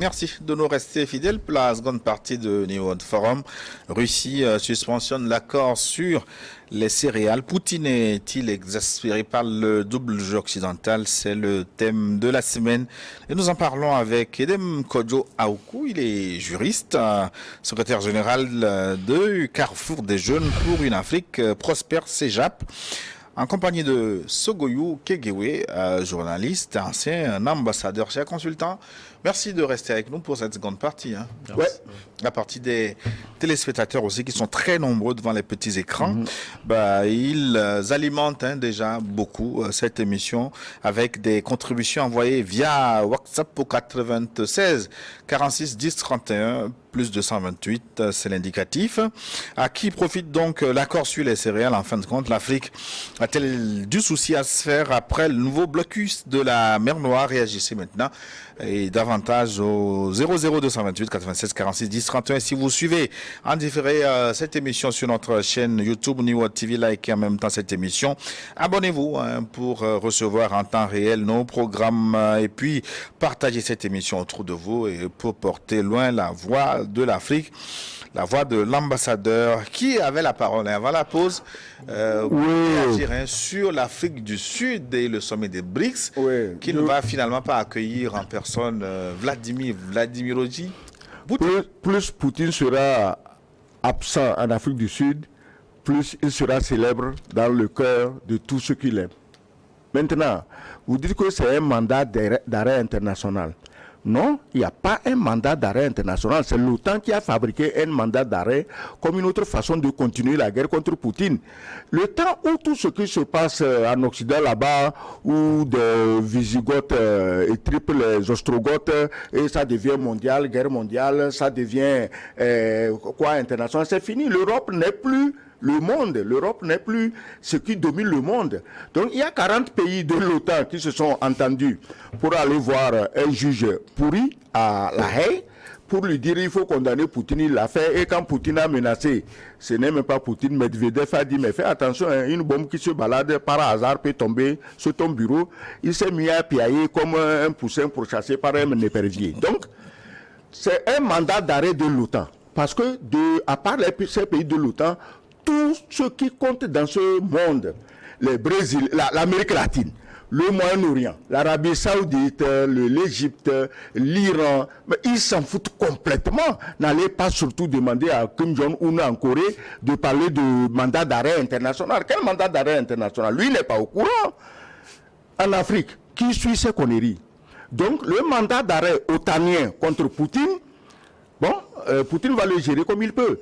Merci de nous rester fidèles pour la seconde partie de New World Forum. Russie suspensionne l'accord sur les céréales. Poutine est-il exaspéré par le double jeu occidental? C'est le thème de la semaine. Et nous en parlons avec Edem Kodjo Aoukou. Il est juriste, secrétaire général de Carrefour des Jeunes pour une Afrique prospère, CEJAP. En compagnie de Sogoyou Kegewe, journaliste, ancien ambassadeur, cher consultant. Merci de rester avec nous pour cette seconde partie. Ouais. La partie des téléspectateurs aussi qui sont très nombreux devant les petits écrans. Ils alimentent déjà beaucoup cette émission avec des contributions envoyées via WhatsApp au 96 46 10 31 plus 228, c'est l'indicatif. À qui profite donc l'accord sur les céréales? En fin de compte, l'Afrique a-t-elle du souci à se faire après le nouveau blocus de la mer Noire? Réagissez maintenant et davantage au 00228 96 46 10 31. Si vous suivez en différé cette émission sur notre chaîne YouTube New World TV, likez en même temps cette émission. Abonnez-vous pour recevoir en temps réel nos programmes et puis partagez cette émission autour de vous et pour porter loin la voix de l'Afrique, la voix de l'ambassadeur qui avait la parole avant la pause sur l'Afrique du Sud et le sommet des BRICS qui ne va finalement pas accueillir en personne Vladimirovitch Poutine. Plus Poutine sera absent en Afrique du Sud, plus il sera célèbre dans le cœur de tous ceux qui l'aiment. Maintenant, vous dites que c'est un mandat d'arrêt international. Non, il n'y a pas un mandat d'arrêt international. C'est l'OTAN qui a fabriqué un mandat d'arrêt comme une autre façon de continuer la guerre contre Poutine. Le temps où tout ce qui se passe en Occident là-bas, où des Visigoths étripent les Ostrogoths, et ça devient mondial, guerre mondiale, ça devient international, c'est fini. L'Europe n'est plus le monde. L'Europe n'est plus ce qui domine le monde. Donc il y a 40 pays de l'OTAN qui se sont entendus pour aller voir un juge pourri à La Haye pour lui dire il faut condamner Poutine. Il l'a fait et quand Poutine a menacé, ce n'est même pas Poutine, Medvedev a dit mais fais attention, une bombe qui se balade par hasard peut tomber sur ton bureau. Il s'est mis à piailler comme un poussin pourchassé par un épervier. Donc c'est un mandat d'arrêt de l'OTAN. Parce que à part ces pays de l'OTAN, tout ce qui compte dans ce monde, le Brésil, l'Amérique latine, le Moyen-Orient, l'Arabie Saoudite, l'Égypte, l'Iran, ils s'en foutent complètement. N'allez pas surtout demander à Kim Jong-un en Corée de parler de mandat d'arrêt international. Quel mandat d'arrêt international? Lui n'est pas au courant. En Afrique, qui suit ces conneries? Donc, le mandat d'arrêt otanien contre Poutine, Poutine va le gérer comme il peut.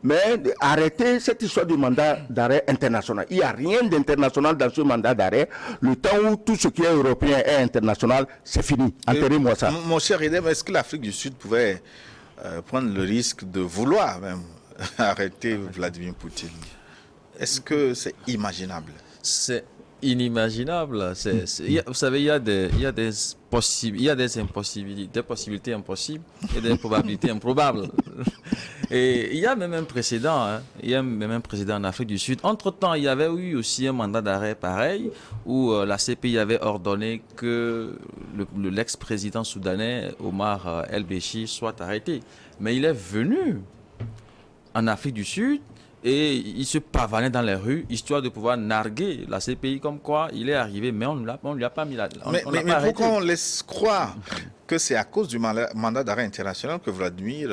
Mais arrêtez cette histoire du mandat d'arrêt international. Il n'y a rien d'international dans ce mandat d'arrêt. Le temps où tout ce qui est européen est international, c'est fini. Enterrez-moi ça. Mon cher Edem, est-ce que l'Afrique du Sud pouvait prendre le risque de vouloir même arrêter Vladimir Poutine? Est-ce que c'est imaginable? C'est inimaginable. Vous savez, il y a des impossibilités, des possibilités impossibles et des probabilités improbables. Et il y a même un précédent, il y a même un précédent en Afrique du Sud. Entre-temps, il y avait eu aussi un mandat d'arrêt pareil où la CPI avait ordonné que l'ex-président soudanais Omar El-Béchir soit arrêté. Mais il est venu en Afrique du Sud et il se pavanait dans les rues, histoire de pouvoir narguer la CPI comme quoi il est arrivé, mais on ne lui a pas mis la... Mais pourquoi on laisse croire que c'est à cause du mandat d'arrêt international que Vladimir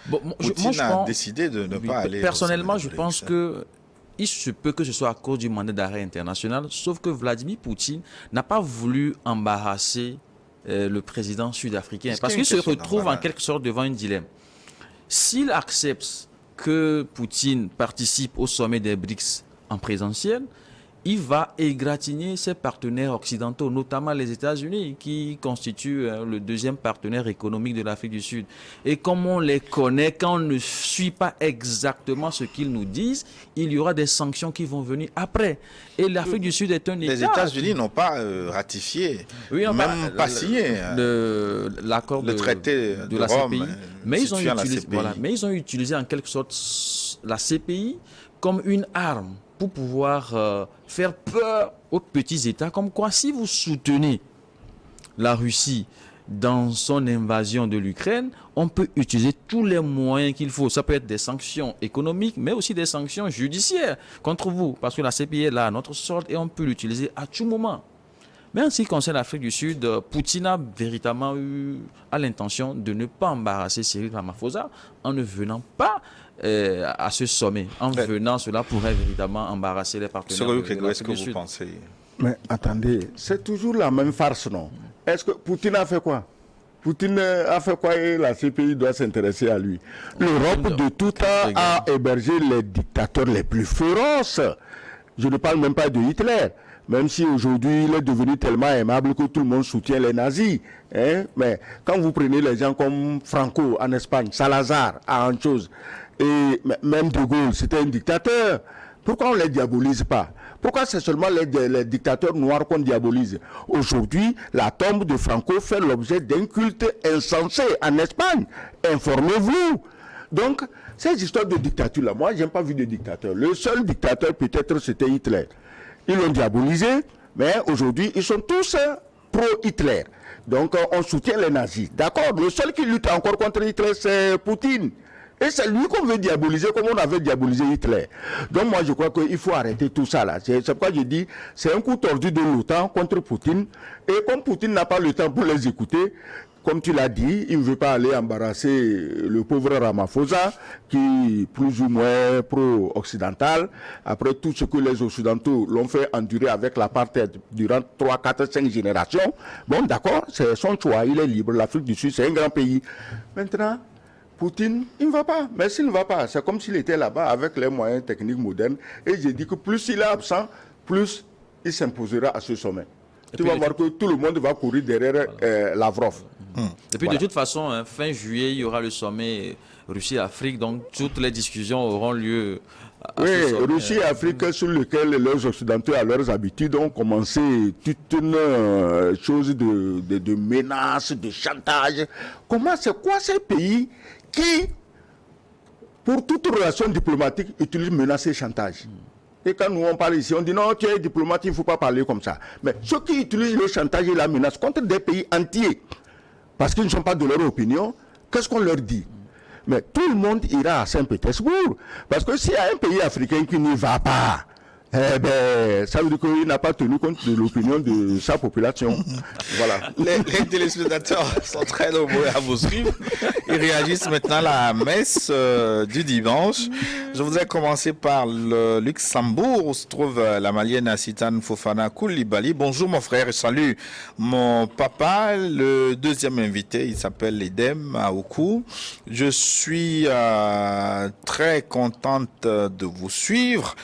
Poutine a décidé de ne pas aller... Personnellement, je pense que il se peut que ce soit à cause du mandat d'arrêt international, sauf que Vladimir Poutine n'a pas voulu embarrasser le président sud-africain, parce qu'il se retrouve en quelque sorte devant un dilemme. S'il accepte que Poutine participe au sommet des BRICS en présentiel, il va égratigner ses partenaires occidentaux, notamment les États-Unis, qui constituent le deuxième partenaire économique de l'Afrique du Sud. Et comme on les connaît, quand on ne suit pas exactement ce qu'ils nous disent, il y aura des sanctions qui vont venir après. Et l'Afrique du Sud est un État... Les États-Unis n'ont pas ratifié, même pas signé l'accord le traité de la Rome, CPI. Mais ils ont utilisé en quelque sorte la CPI comme une arme pour pouvoir faire peur aux petits États, comme quoi si vous soutenez la Russie dans son invasion de l'Ukraine, on peut utiliser tous les moyens qu'il faut. Ça peut être des sanctions économiques, mais aussi des sanctions judiciaires contre vous, parce que la CPI est là à notre solde et on peut l'utiliser à tout moment. Mais en ce qui concerne l'Afrique du Sud, Poutine a véritablement eu l'intention de ne pas embarrasser Cyril Ramaphosa en ne venant pas à ce sommet. En venant, cela pourrait véritablement embarrasser les partenaires de l'Afrique du Sud. Est-ce que vous pensez? Mais attendez, c'est toujours la même farce, non? Est-ce que Poutine a fait quoi? Poutine a fait quoi et la CPI doit s'intéresser à lui? L'Europe de tout temps a hébergé les dictateurs les plus féroces. Je ne parle même pas de Hitler. Même si aujourd'hui il est devenu tellement aimable que tout le monde soutient les nazis. Hein? Mais quand vous prenez les gens comme Franco en Espagne, Salazar à une chose, et même De Gaulle, c'était un dictateur. Pourquoi on ne les diabolise pas? Pourquoi c'est seulement les dictateurs noirs qu'on diabolise? Aujourd'hui, la tombe de Franco fait l'objet d'un culte insensé en Espagne. Informez-vous. Donc, ces histoires de dictature-là, moi, je n'ai pas vu de dictateur. Le seul dictateur, peut-être, c'était Hitler. Ils l'ont diabolisé, mais aujourd'hui, ils sont tous pro-Hitler. Donc, on soutient les nazis. D'accord, le seul qui lutte encore contre Hitler, c'est Poutine. Et c'est lui qu'on veut diaboliser comme on avait diabolisé Hitler. Donc moi je crois qu'il faut arrêter tout ça là. C'est pourquoi je dis, c'est un coup tordu de l'OTAN contre Poutine. Et comme Poutine n'a pas le temps pour les écouter, comme tu l'as dit, il ne veut pas aller embarrasser le pauvre Ramaphosa, qui est plus ou moins pro-occidental. Après tout ce que les Occidentaux l'ont fait endurer avec l'apartheid durant 3, 4, 5 générations. Bon d'accord, c'est son choix, il est libre. L'Afrique du Sud, c'est un grand pays. Maintenant, Poutine, il ne va pas. Mais s'il ne va pas, c'est comme s'il était là-bas avec les moyens techniques modernes. Et j'ai dit que plus il est absent, plus il s'imposera à ce sommet. Tu vas voir que tout le monde va courir derrière Lavrov. Et puis de toute façon, fin juillet, il y aura le sommet Russie-Afrique. Donc toutes les discussions auront lieu. Oui, Russie et Afrique sur lequel les Occidentaux, à leurs habitudes, ont commencé toute une chose de menaces, de chantage. C'est quoi ces pays qui, pour toute relation diplomatique, utilisent menaces et chantage? Et quand nous on parle ici, on dit non, tu es diplomate, il ne faut pas parler comme ça. Mais ceux qui utilisent le chantage et la menace contre des pays entiers, parce qu'ils ne sont pas de leur opinion, qu'est-ce qu'on leur dit? Mais tout le monde ira à Saint-Pétersbourg. Parce que s'il y a un pays africain qui n'y va pas, eh ben, ça veut dire qu'il n'a pas tenu compte de l'opinion de sa population. Voilà. Les téléspectateurs sont très nombreux à vous suivre. Ils réagissent maintenant à la messe du dimanche. Je voudrais commencer par le Luxembourg où se trouve la malienne Assitane Fofana Koulibaly. Bonjour mon frère et salut mon papa. Le deuxième invité, il s'appelle Edem Aoukou. Je suis très contente de vous suivre.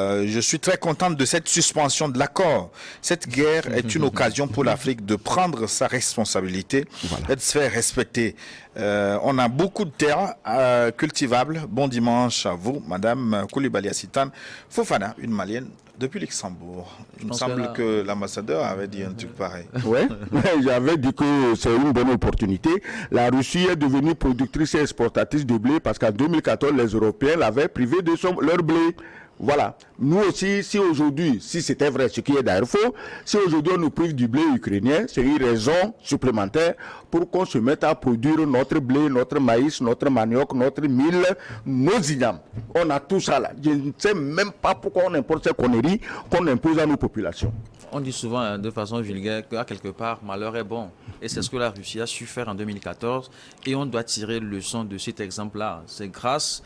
Je suis très contente de cette suspension de l'accord. Cette guerre est une occasion pour l'Afrique de prendre sa responsabilité et de se faire respecter. On a beaucoup de terres cultivables. Bon dimanche à vous, Madame Koulibaly Assitane Fofana, une malienne depuis Luxembourg. Il me semble que l'ambassadeur avait dit un truc pareil. Oui, j'avais dit que c'est une bonne opportunité. La Russie est devenue productrice et exportatrice de blé parce qu'en 2014, les Européens l'avaient privé de leur blé. Voilà. Nous aussi, si aujourd'hui, si c'était vrai, ce qui est d'ailleurs faux, si aujourd'hui on nous prive du blé ukrainien, c'est une raison supplémentaire pour qu'on se mette à produire notre blé, notre maïs, notre manioc, notre mil, nos ignames. On a tout ça là. Je ne sais même pas pourquoi on importe ces conneries qu'on impose à nos populations. On dit souvent de façon vulgaire qu'à quelque part, malheur est bon. Et c'est ce que la Russie a su faire en 2014. Et on doit tirer leçon de cet exemple-là. C'est grâce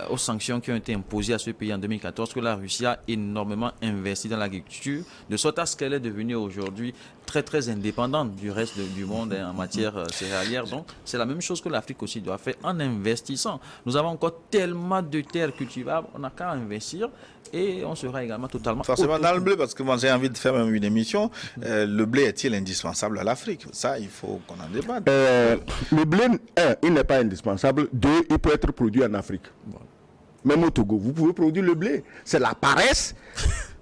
aux sanctions qui ont été imposées à ce pays en 2014 que la Russie a énormément investi dans l'agriculture, de sorte à ce qu'elle est devenue aujourd'hui très très indépendante du reste du monde en matière céréalière. Donc c'est la même chose que l'Afrique aussi doit faire en investissant. Nous avons encore tellement de terres cultivables, on n'a qu'à investir et on sera également totalement... Forcément dans le blé, parce que moi j'ai envie de faire même une émission, le blé est-il indispensable à l'Afrique? Ça, il faut qu'on en débatte. Le blé, il n'est pas indispensable. 2, il peut être produit en Afrique. Bon. Même au Togo, vous pouvez produire le blé. C'est la paresse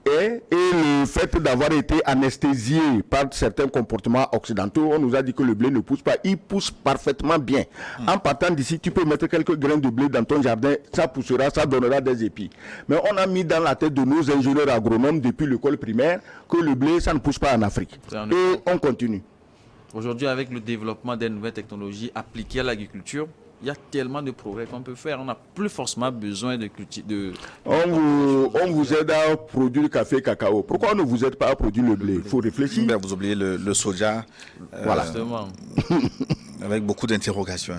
et le fait d'avoir été anesthésié par certains comportements occidentaux. On nous a dit que le blé ne pousse pas. Il pousse parfaitement bien. En partant d'ici, tu peux mettre quelques grains de blé dans ton jardin. Ça poussera, ça donnera des épis. Mais on a mis dans la tête de nos ingénieurs agronomes depuis l'école primaire que le blé, ça ne pousse pas en Afrique. Et on continue. Aujourd'hui, avec le développement des nouvelles technologies appliquées à l'agriculture, il y a tellement de progrès qu'on peut faire. On n'a plus forcément besoin de cultiver. On vous aide à produire le café et cacao. Pourquoi on ne vous aide pas à produire le blé? Il faut réfléchir. Ben, vous oubliez le soja. Voilà. Justement. Avec beaucoup d'interrogations.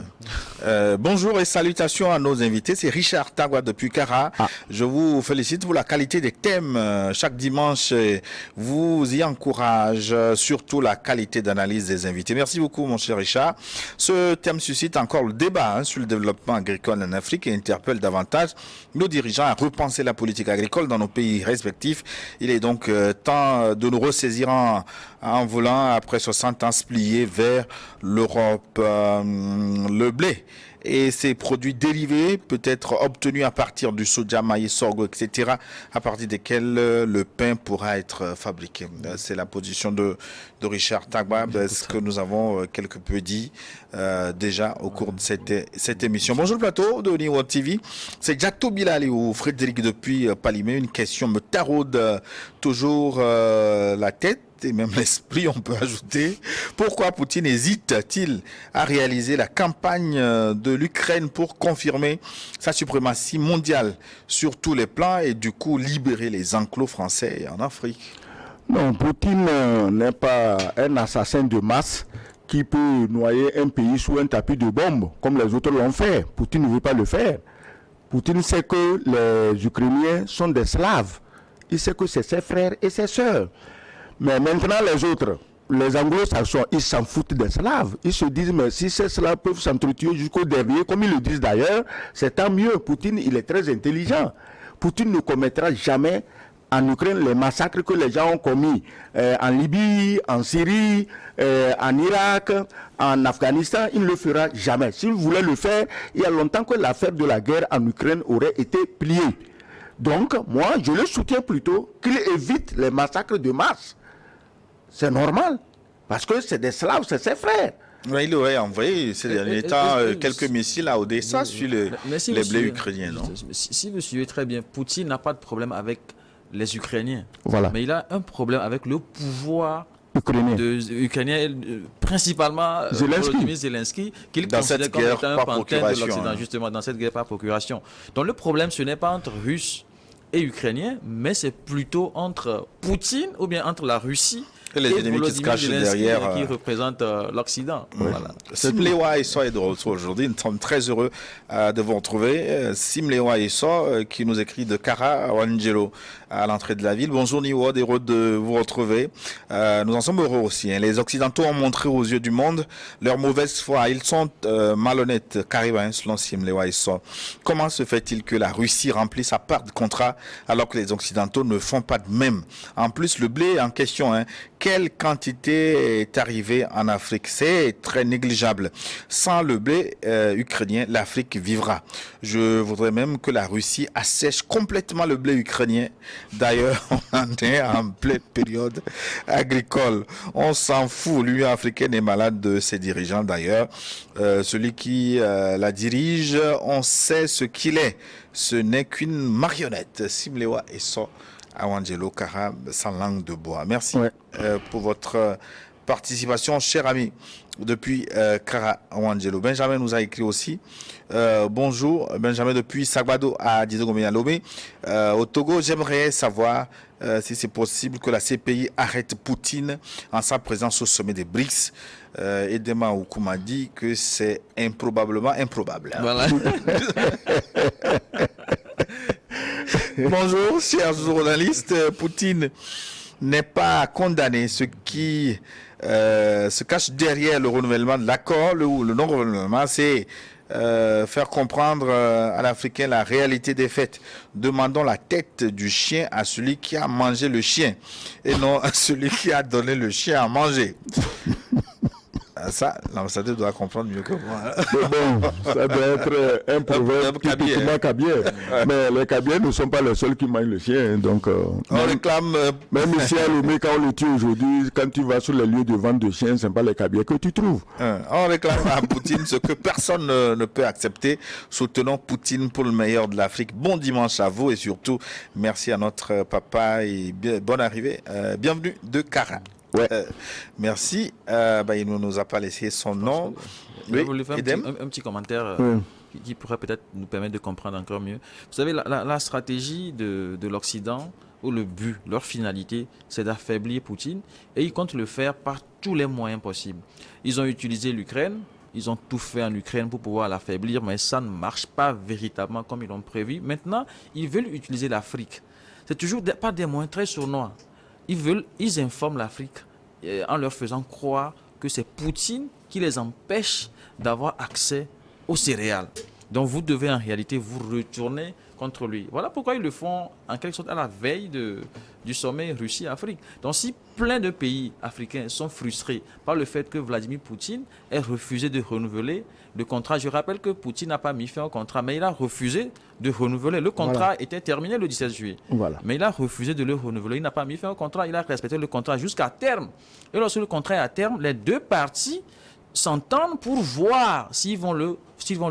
Bonjour et salutations à nos invités. C'est Richard Tagwa depuis Kara. Je vous félicite pour la qualité des thèmes. Chaque dimanche, vous y encourage, surtout la qualité d'analyse des invités. Merci beaucoup, mon cher Richard. Ce thème suscite encore le débat sur le développement agricole en Afrique et interpelle davantage nos dirigeants à repenser la politique agricole dans nos pays respectifs. Il est donc temps de nous ressaisir en volant après 60 ans spliés vers l'Europe. Le blé et ses produits dérivés peut être obtenus à partir du soja, maïs, sorgho, etc., à partir desquels le pain pourra être fabriqué. C'est la position de Richard Tagba, ce que nous avons quelque peu dit déjà au cours de cette émission. Bonjour le plateau de Niwo TV, c'est Jato Bilal ou Frédéric depuis Palimé. Une question me taraude toujours la tête et même l'esprit, on peut ajouter. Pourquoi Poutine hésite-t-il à réaliser la campagne de l'Ukraine pour confirmer sa suprématie mondiale sur tous les plans et du coup libérer les enclos français en Afrique? Non, Poutine n'est pas un assassin de masse qui peut noyer un pays sous un tapis de bombes, comme les autres l'ont fait. Poutine ne veut pas le faire. Poutine sait que les Ukrainiens sont des Slaves. Il sait que c'est ses frères et ses sœurs. Mais maintenant, les autres, les anglo-saxons, ils s'en foutent des Slaves. Ils se disent, mais si ces Slaves peuvent s'entretuer jusqu'au dernier, comme ils le disent d'ailleurs, c'est tant mieux. Poutine, il est très intelligent. Poutine ne commettra jamais en Ukraine les massacres que les gens ont commis en Libye, en Syrie, en Irak, en Afghanistan. Il ne le fera jamais. S'il voulait le faire, il y a longtemps que l'affaire de la guerre en Ukraine aurait été pliée. Donc, moi, je le soutiens plutôt qu'il évite les massacres de masse. C'est normal, parce que c'est des Slaves, c'est ses frères. Oui, il aurait envoyé ces derniers temps quelques missiles à Odessa sur les blés ukrainiens, non? Si vous suivez très bien, Poutine n'a pas de problème avec les Ukrainiens. Voilà. Mais il a un problème avec le pouvoir ukrainien, principalement Volodymyr Zelensky, qu'il considère comme étant un pantin de l'Occident, justement, dans cette guerre par procuration. Donc le problème, ce n'est pas entre Russes et Ukrainiens, mais c'est plutôt entre Poutine ou bien entre la Russie et les ennemis qui se cachent derrière. Qui représentent l'Occident. Oui. Voilà. Simlewa Issa est de retour aujourd'hui. Nous sommes très heureux de vous retrouver. Simlewa Issa qui nous écrit de Kara Wangelo à l'entrée de la ville. Bonjour Niwo, heureux de vous retrouver. Nous en sommes heureux aussi. Les Occidentaux ont montré aux yeux du monde leur mauvaise foi. Ils sont malhonnêtes, carrément, selon Simlewa Issa. Comment se fait-il que la Russie remplit sa part de contrat alors que les Occidentaux ne font pas de même? En plus, le blé en question, quelle quantité est arrivée en Afrique? C'est très négligeable. Sans le blé ukrainien, l'Afrique vivra. Je voudrais même que la Russie assèche complètement le blé ukrainien. D'ailleurs, on en est en pleine période agricole. On s'en fout. L'Union africaine est malade de ses dirigeants d'ailleurs. Celui qui la dirige, on sait ce qu'il est. Ce n'est qu'une marionnette. Simlewa Issa Awangelo Kara, sans langue de bois. Merci pour votre participation, cher ami, depuis Kara Awangelo. Benjamin nous a écrit aussi. Bonjour, Benjamin depuis Sagbado à Dizogomé. Au Togo, j'aimerais savoir si c'est possible que la CPI arrête Poutine en sa présence au sommet des BRICS. Edema Oukouma dit que c'est improbablement improbable. Voilà. Bonjour, chers journalistes. Poutine n'est pas condamné. Ce qui se cache derrière le renouvellement de l'accord, le non-renouvellement, c'est faire comprendre à l'Africain la réalité des faits. Demandons la tête du chien à celui qui a mangé le chien et non à celui qui a donné le chien à manger. Ça, l'ambassadeur doit comprendre mieux que moi. Bon, ça doit être un proverbe typiquement kabien. Mais les Kabyens ne sont pas les seuls qui mangent le chien. Donc, on réclame. Même ici à Lomé, quand on le tue aujourd'hui, quand tu vas sur les lieux de vente de chiens, ce n'est pas les Kabyens que tu trouves. On réclame à Poutine ce que personne ne peut accepter. Soutenons Poutine pour le meilleur de l'Afrique. Bon dimanche à vous et surtout, merci à notre papa et bonne arrivée. Bienvenue de Kara. Ouais. Merci. Il ne nous a pas laissé son nom. Je voulais faire un petit commentaire qui pourrait peut-être nous permettre de comprendre encore mieux. Vous savez, la stratégie de l'Occident, ou le but, leur finalité, c'est d'affaiblir Poutine, et ils comptent le faire par tous les moyens possibles. Ils ont utilisé l'Ukraine, ils ont tout fait en Ukraine pour pouvoir l'affaiblir, mais ça ne marche pas véritablement comme ils l'ont prévu. Maintenant, ils veulent utiliser l'Afrique. C'est toujours par des moyens très sournois. Ils informent l'Afrique en leur faisant croire que c'est Poutine qui les empêche d'avoir accès aux céréales. Donc vous devez en réalité vous retourner contre lui. Voilà pourquoi ils le font en quelque sorte à la veille du sommet Russie-Afrique. Donc si plein de pays africains sont frustrés par le fait que Vladimir Poutine ait refusé de renouveler le contrat, je rappelle que Poutine n'a pas mis fin au contrat, mais il a refusé de renouveler. Le contrat était terminé le 17 juillet. Voilà. Mais il a refusé de le renouveler. Il n'a pas mis fin au contrat. Il a respecté le contrat jusqu'à terme. Et lorsque le contrat est à terme, les deux parties s'entendent pour voir s'ils vont le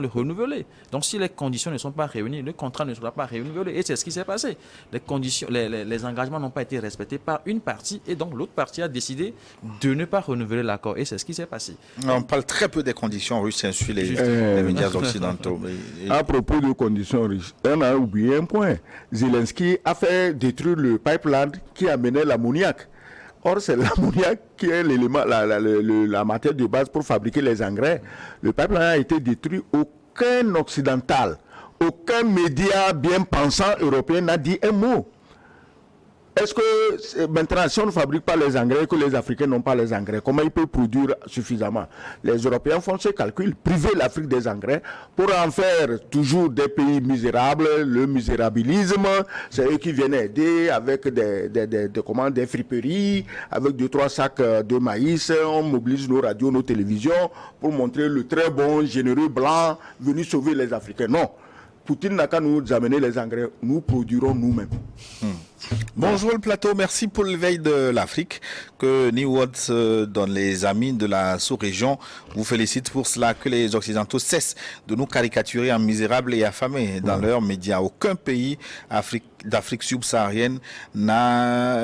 renouveler. Donc si les conditions ne sont pas réunies, le contrat ne sera pas renouvelé. Et c'est ce qui s'est passé. Les engagements n'ont pas été respectés par une partie et donc l'autre partie a décidé de ne pas renouveler l'accord. Et c'est ce qui s'est passé. On parle très peu des conditions russes sur les médias occidentaux. À propos de conditions russes, on a oublié un point. Zelensky a fait détruire le pipeline qui amenait l'ammoniac. Or, c'est l'ammoniac qui est l'élément, la matière de base pour fabriquer les engrais. Le pipeline a été détruit. Aucun occidental, aucun média bien pensant européen n'a dit un mot. Est-ce que maintenant, si on ne fabrique pas les engrais, que les Africains n'ont pas les engrais, comment ils peuvent produire suffisamment? Les Européens font ce calcul, priver l'Afrique des engrais pour en faire toujours des pays misérables, le misérabilisme, c'est eux qui viennent aider avec des friperies, avec 2-3 sacs de maïs, on mobilise nos radios, nos télévisions pour montrer le très bon, généreux blanc venu sauver les Africains. Non. Poutine n'a qu'à nous amener les engrais, nous produirons nous-mêmes. Bonjour le plateau, merci pour l'éveil de l'Afrique que New World donne les amis de la sous-région. Vous félicite pour cela que les Occidentaux cessent de nous caricaturer en misérables et affamés dans leurs médias. Aucun pays d'Afrique subsaharienne n'a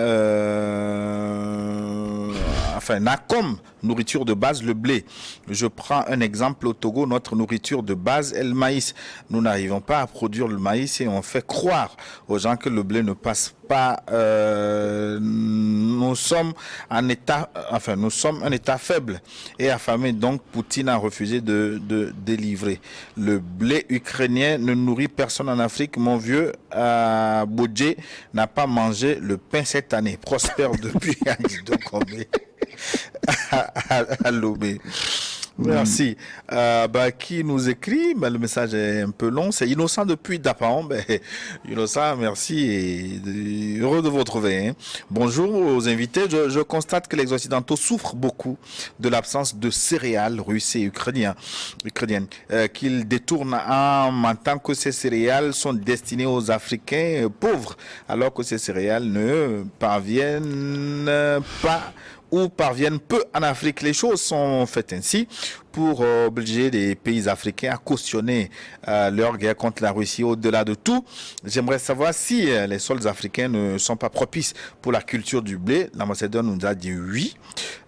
comme nourriture de base le blé. Je prends un exemple au Togo, notre nourriture de base est le maïs. Nous n'arrivons pas à produire le maïs et on fait croire aux gens que le blé ne passe pas. Nous sommes un État faible et affamé. Donc Poutine a refusé de délivrer. Le blé ukrainien ne nourrit personne en Afrique. Mon vieux Bodje n'a pas mangé le pain cette année. Prospère depuis à Lomé. Merci. Qui nous écrit, le message est un peu long, c'est Innocent depuis Dapan. Innocent, merci et heureux de vous retrouver. Bonjour aux invités. Je constate que les Occidentaux souffrent beaucoup de l'absence de céréales russes et ukrainiennes, qu'ils détournent en mentant que ces céréales sont destinées aux Africains pauvres, alors que ces céréales ne parviennent pas ou parviennent peu en Afrique. Les choses sont faites ainsi pour obliger les pays africains à cautionner leur guerre contre la Russie. Au-delà de tout, j'aimerais savoir si les sols africains ne sont pas propices pour la culture du blé. La Macédoine nous a dit oui.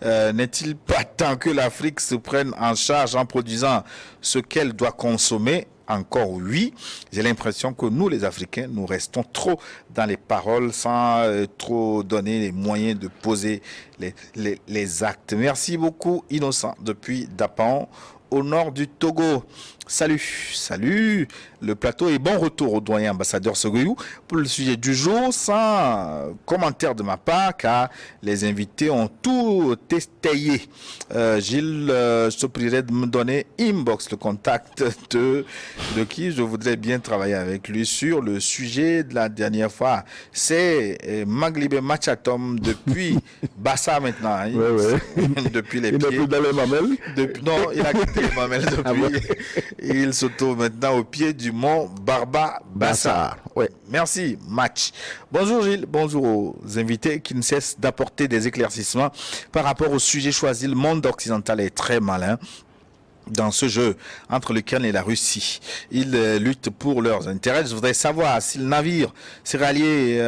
N'est-il pas temps que l'Afrique se prenne en charge en produisant ce qu'elle doit consommer? Encore oui. J'ai l'impression que nous, les Africains, nous restons trop dans les paroles sans trop donner les moyens de poser les actes. Merci beaucoup, Innocent, depuis Dapan, au nord du Togo. Salut, le plateau et bon retour au doyen ambassadeur Sogoyou pour le sujet du jour, sans commentaire de ma part car les invités ont tout essayé. Gilles, je te prierai de me donner inbox le contact de qui je voudrais bien travailler avec lui sur le sujet de la dernière fois. C'est Maglibé Machatom depuis Bassa maintenant. Hein, depuis les pieds. Il n'est plus dans les mamelles. Non, il a quitté les mamelles depuis. Il se trouve maintenant au pied du mont Barba Bassar. Ouais. Merci, match. Bonjour Gilles, bonjour aux invités qui ne cessent d'apporter des éclaircissements par rapport au sujet choisi. Le monde occidental est très malin dans ce jeu entre l'Ukraine et la Russie. Ils luttent pour leurs intérêts. Je voudrais savoir si le navire céréalier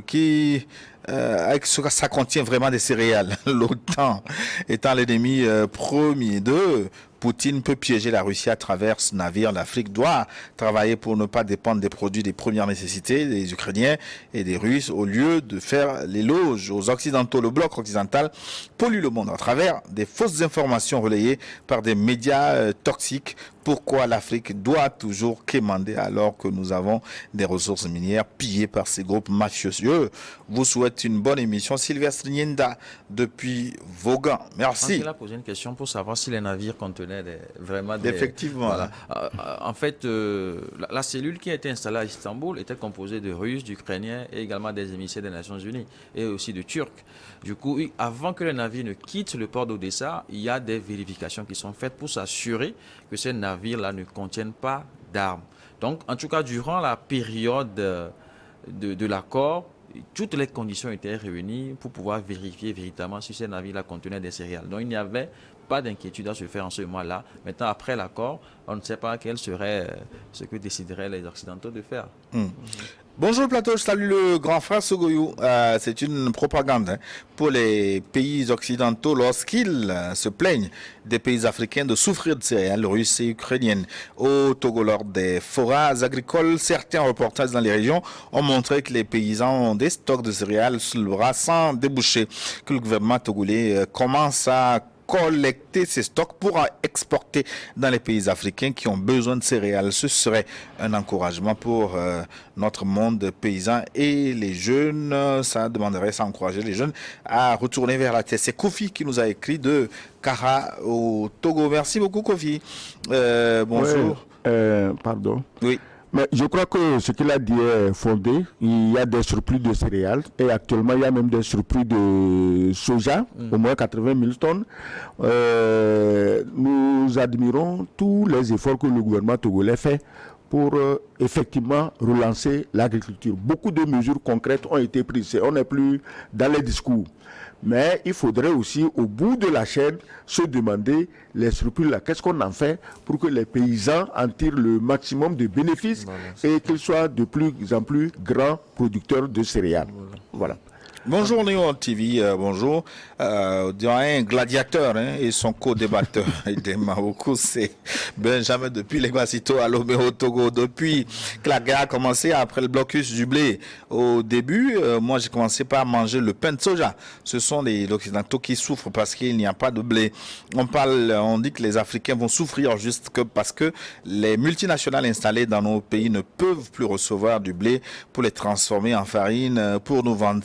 qui ça contient vraiment des céréales. L'OTAN étant l'ennemi premier d'eux, Poutine peut piéger la Russie à travers ce navire. L'Afrique doit travailler pour ne pas dépendre des produits des premières nécessités des Ukrainiens et des Russes au lieu de faire l'éloge aux Occidentaux. Le bloc occidental pollue le monde à travers des fausses informations relayées par des médias toxiques. Pourquoi l'Afrique doit toujours quémander alors que nous avons des ressources minières pillées par ces groupes mafieux? Je vous souhaite une bonne émission. Sylvestre Nienda depuis Vaughan. Merci. Il a posé une question pour savoir si les navires contenaient vraiment des... Effectivement. Voilà. En fait, la cellule qui a été installée à Istanbul était composée de Russes, d'Ukrainiens et également des émissaires des Nations Unies et aussi de Turcs. Du coup, avant que les navires ne quittent le port d'Odessa, il y a des vérifications qui sont faites pour s'assurer que ces navires-là ne contiennent pas d'armes. Donc, en tout cas, durant la période de l'accord, toutes les conditions étaient réunies pour pouvoir vérifier véritablement si ces navires-là contenaient des céréales. Donc, il n'y avait pas d'inquiétude à se faire en ce moment-là. Maintenant, après l'accord, on ne sait pas quel serait ce que décideraient les Occidentaux de faire. Bonjour le plateau, je salue le grand frère Sogoyou. C'est une propagande pour les pays occidentaux lorsqu'ils se plaignent des pays africains de souffrir de céréales russes et ukrainiennes. Au Togo, lors des forages agricoles, certains reportages dans les régions ont montré que les paysans ont des stocks de céréales sous le bras sans déboucher, que le gouvernement togolais commence à collecter ces stocks pour exporter dans les pays africains qui ont besoin de céréales. Ce serait un encouragement pour notre monde paysan et les jeunes. Ça encourager les jeunes à retourner vers la terre. C'est Kofi qui nous a écrit de Kara au Togo. Merci beaucoup Kofi. Bonjour. Pardon. Oui. Mais je crois que ce qu'il a dit est fondé. Il y a des surplus de céréales et actuellement il y a même des surplus de soja, au moins 80 000 tonnes. Nous admirons tous les efforts que le gouvernement togolais fait pour effectivement relancer l'agriculture. Beaucoup de mesures concrètes ont été prises. On n'est plus dans les discours. Mais il faudrait aussi, au bout de la chaîne, se demander les surplus là. Qu'est-ce qu'on en fait pour que les paysans en tirent le maximum de bénéfices et qu'ils soient de plus en plus grands producteurs de céréales. Voilà. Bonjour Néo TV, bonjour. Un gladiateur et son co-débatteur de Marocco, c'est Benjamin depuis les Guacito à Lomé au Togo. Depuis que la guerre a commencé après le blocus du blé au début, moi j'ai commencé par manger le pain de soja. Ce sont les Occidentaux qui souffrent parce qu'il n'y a pas de blé. On dit que les Africains vont souffrir juste que parce que les multinationales installées dans nos pays ne peuvent plus recevoir du blé pour les transformer en farine, pour nous vendre.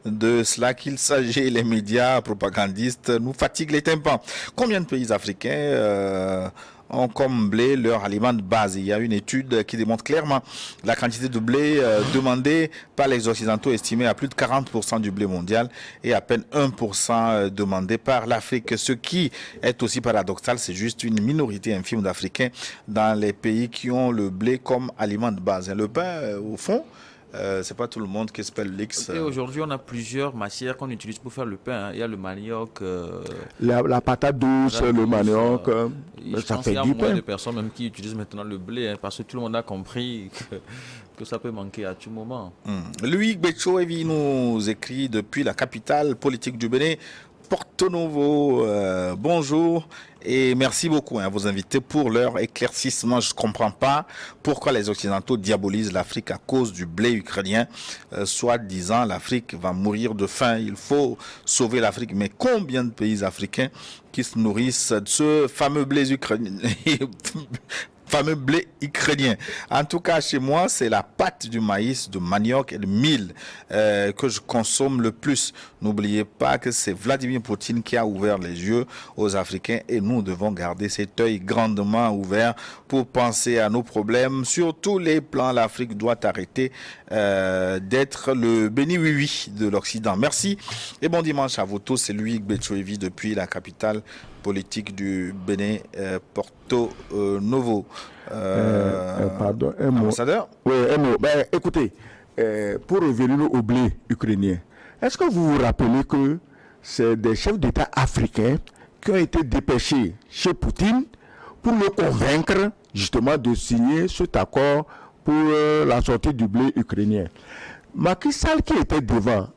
De cela qu'il s'agit. Les médias propagandistes nous fatiguent les tympans. Combien de pays africains ont comme blé leur aliment de base? Il y a une étude qui démontre clairement la quantité de blé demandée par les Occidentaux, estimée à plus de 40% du blé mondial et à peine 1% demandé par l'Afrique. Ce qui est aussi paradoxal, c'est juste une minorité infime d'Africains dans les pays qui ont le blé comme aliment de base. Le pain, au fond, c'est pas tout le monde qui spelle l'X. Et aujourd'hui, on a plusieurs matières qu'on utilise pour faire le pain. Il y a le manioc, la patate douce, le manioc. Ça fait du pain. Il y a moins de personnes même qui utilisent maintenant le blé parce que tout le monde a compris que ça peut manquer à tout moment. Louis Betchoevi nous écrit depuis la capitale politique du Bénin, Porto Novo. Bonjour et merci beaucoup à vos invités pour leur éclaircissement. Je ne comprends pas pourquoi les Occidentaux diabolisent l'Afrique à cause du blé ukrainien. Soit disant l'Afrique va mourir de faim, il faut sauver l'Afrique. Mais combien de pays africains qui se nourrissent de ce fameux blé ukrainien En tout cas, chez moi, c'est la pâte du maïs, du manioc et du mil que je consomme le plus. N'oubliez pas que c'est Vladimir Poutine qui a ouvert les yeux aux Africains et nous devons garder cet œil grandement ouvert pour penser à nos problèmes. Sur tous les plans, l'Afrique doit arrêter d'être le béni oui-oui de l'Occident. Merci et bon dimanche à vous tous. C'est Louis Betchoevi depuis la capitale politique du Bénin, Porto Novo. Pardon, un mot. Ambassadeur? Oui, un mot. Ben, écoutez, pour revenir au blé ukrainien, est-ce que vous vous rappelez que c'est des chefs d'État africains qui ont été dépêchés chez Poutine pour le convaincre justement de signer cet accord pour la sortie du blé ukrainien? Macky Sall qui était devant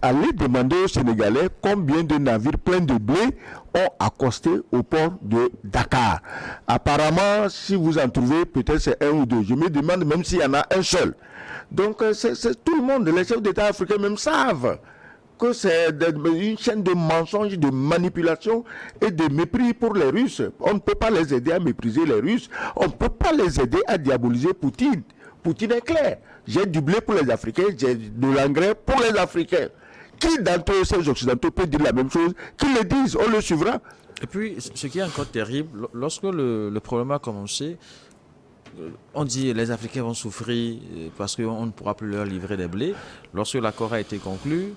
aller demander aux Sénégalais combien de navires pleins de blé ont accosté au port de Dakar. Apparemment, si vous en trouvez, peut-être c'est un ou deux. Je me demande même s'il y en a un seul. Donc, c'est tout le monde, les chefs d'État africains même savent que c'est une chaîne de mensonges, de manipulation et de mépris pour les Russes. On ne peut pas les aider à mépriser les Russes. On ne peut pas les aider à diaboliser Poutine. Poutine est clair. J'ai du blé pour les Africains, j'ai de l'engrais pour les Africains. Qui d'entre eux, ces Occidentaux, peut dire la même chose? Qu'ils le disent, on le suivra. Et puis, ce qui est encore terrible, lorsque le problème a commencé, on dit les Africains vont souffrir parce qu'on ne pourra plus leur livrer des blés. Lorsque l'accord a été conclu,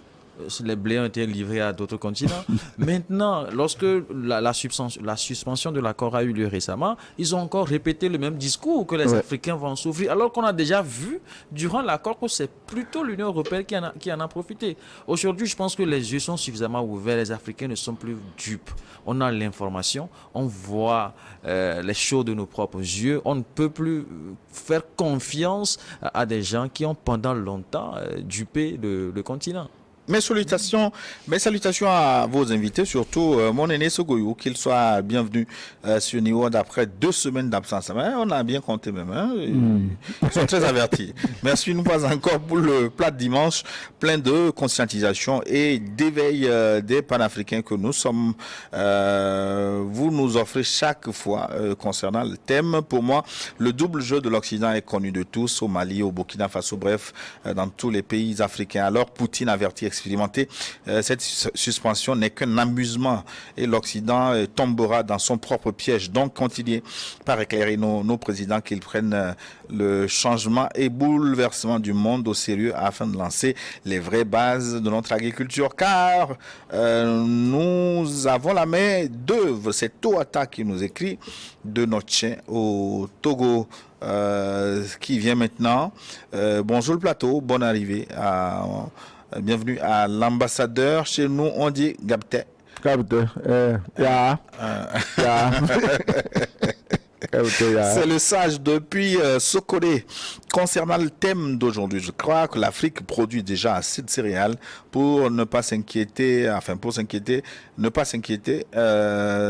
les blés ont été livrés à d'autres continents. Maintenant, lorsque la suspension de l'accord a eu lieu récemment, ils ont encore répété le même discours que les Africains vont souffrir, alors qu'on a déjà vu durant l'accord que c'est plutôt l'Union européenne qui en a profité. Aujourd'hui, je pense que les yeux sont suffisamment ouverts, les Africains ne sont plus dupes. On a l'information, on voit les choses de nos propres yeux, on ne peut plus faire confiance à des gens qui ont pendant longtemps dupé le continent. Mes salutations à vos invités, surtout mon aîné Sogoyou, qu'il soit bienvenu sur Neword après 2 semaines d'absence. On a bien compté même, hein? Ils sont très avertis. Merci une fois encore pour le plat de dimanche, plein de conscientisation et d'éveil des panafricains que nous sommes. Vous nous offrez chaque fois concernant le thème. Pour moi, le double jeu de l'Occident est connu de tous, au Mali, au Burkina Faso, bref, dans tous les pays africains. Alors, Poutine avertit expérimenté, cette suspension n'est qu'un amusement et l'Occident tombera dans son propre piège. Donc, continuez par éclairer nos présidents qu'ils prennent le changement et bouleversement du monde au sérieux afin de lancer les vraies bases de notre agriculture. Car nous avons la main d'œuvre. C'est Toata qui nous écrit de notre chien au Togo. Qui vient maintenant. Bonjour le plateau, bonne arrivée bienvenue à l'ambassadeur. Chez nous, on dit Gabte. Gabte, C'est le sage depuis Sokolé. Concernant le thème d'aujourd'hui, je crois que l'Afrique produit déjà assez de céréales pour ne pas s'inquiéter,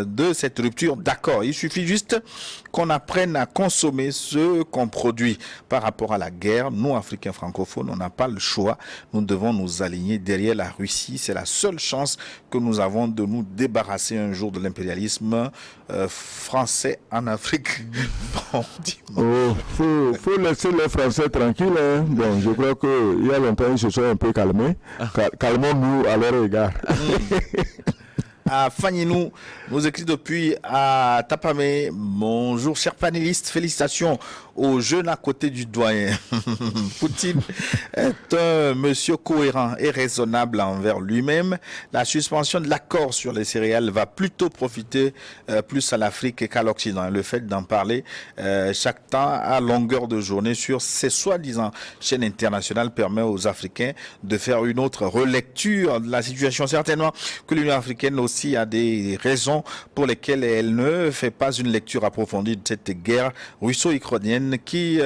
de cette rupture. D'accord, il suffit juste qu'on apprenne à consommer ce qu'on produit. Par rapport à la guerre, nous, Africains francophones, on n'a pas le choix. Nous devons nous aligner derrière la Russie. C'est la seule chance que nous avons de nous débarrasser un jour de l'impérialisme français en Afrique. Bon, faut laisser les Français tranquilles. Hein. Bon, je crois qu'il y a longtemps, ils se sont un peu calmés. Calmons-nous à leur égard. Fanny nous écrit depuis à Tapamé. Bonjour, chers panélistes. Félicitations aux jeunes à côté du doyen. Poutine est un monsieur cohérent et raisonnable envers lui-même. La suspension de l'accord sur les céréales va plutôt profiter plus à l'Afrique qu'à l'Occident. Le fait d'en parler chaque temps à longueur de journée sur ces soi-disant chaînes internationales permet aux Africains de faire une autre relecture de la situation. Certainement que l'Union africaine aussi a des raisons pour lesquelles elle ne fait pas une lecture approfondie de cette guerre russo-ukrainienne qui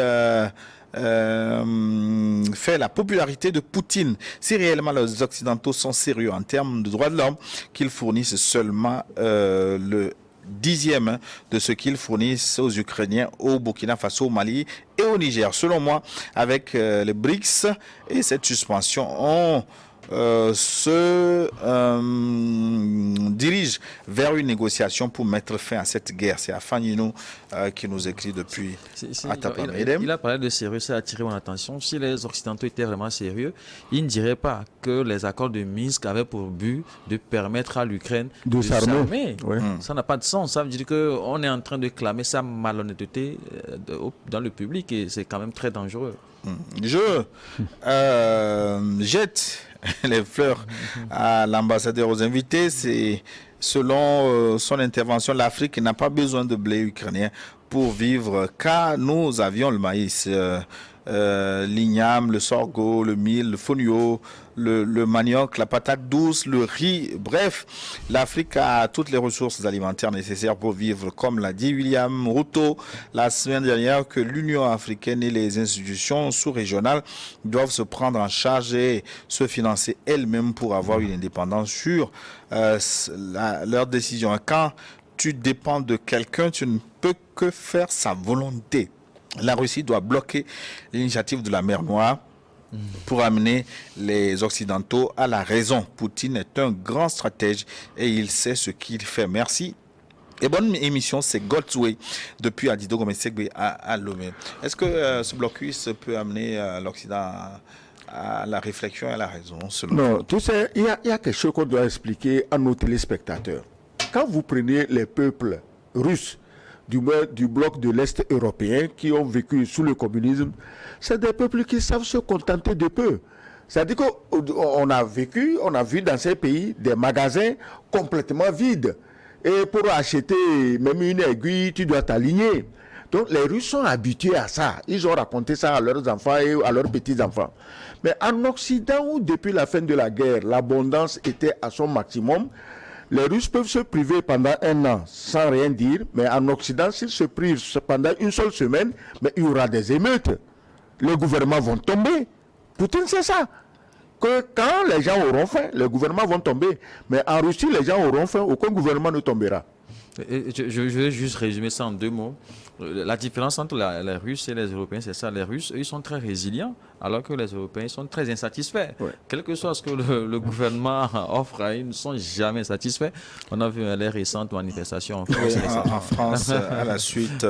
fait la popularité de Poutine. Si réellement les Occidentaux sont sérieux en termes de droits de l'homme, qu'ils fournissent seulement le 10e de ce qu'ils fournissent aux Ukrainiens, au Burkina Faso, au Mali et au Niger. Selon moi, avec les BRICS et cette suspension, on se dirige vers une négociation pour mettre fin à cette guerre. C'est Afaninou qui nous écrit depuis Atapamedem. Il a parlé de sérieux, ça a attiré mon attention. Si les Occidentaux étaient vraiment sérieux, ils ne diraient pas que les accords de Minsk avaient pour but de permettre à l'Ukraine de s'armer. Oui. Ça n'a pas de sens. Ça veut dire qu'on est en train de clamer sa malhonnêteté dans le public et c'est quand même très dangereux. Je jette les fleurs à l'ambassadeur, aux invités. C'est selon son intervention, l'Afrique n'a pas besoin de blé ukrainien pour vivre, car nous avions le maïs. l'igname, le sorgho, le mil, le fonio, le manioc, la patate douce, le riz. Bref, l'Afrique a toutes les ressources alimentaires nécessaires pour vivre, comme l'a dit William Ruto la semaine dernière, que l'Union africaine et les institutions sous-régionales doivent se prendre en charge et se financer elles-mêmes pour avoir une indépendance sur leurs décisions. Quand tu dépends de quelqu'un, tu ne peux que faire sa volonté. La Russie doit bloquer l'initiative de la mer Noire pour amener les Occidentaux à la raison. Poutine est un grand stratège et il sait ce qu'il fait. Merci. Et bonne émission, c'est God's Way depuis Adido Gomesegbe à Lomé. Est-ce que ce blocus peut amener l'Occident à la réflexion et à la raison Non, tu sais, il y a quelque chose qu'on doit expliquer à nos téléspectateurs. Quand vous prenez les peuples russes du bloc de l'Est européen qui ont vécu sous le communisme, c'est des peuples qui savent se contenter de peu. C'est-à-dire qu'on a vu dans ces pays des magasins complètement vides. Et pour acheter même une aiguille, tu dois t'aligner. Donc les Russes sont habitués à ça. Ils ont raconté ça à leurs enfants et à leurs petits-enfants. Mais en Occident, où depuis la fin de la guerre, l'abondance était à son maximum, les Russes peuvent se priver pendant 1 an sans rien dire, mais en Occident, s'ils se privent pendant une seule semaine, mais il y aura des émeutes. Les gouvernements vont tomber. Poutine, c'est ça. Que quand les gens auront faim, les gouvernements vont tomber. Mais en Russie, les gens auront faim, aucun gouvernement ne tombera. Je vais juste résumer ça en 2 mots. La différence entre les Russes et les Européens, c'est ça. Les Russes, eux, ils sont très résilients, alors que les Européens sont très insatisfaits. Ouais. Quel que soit ce que le gouvernement offre, ils ne sont jamais satisfaits. On a vu les récentes manifestations en France. En France, à la suite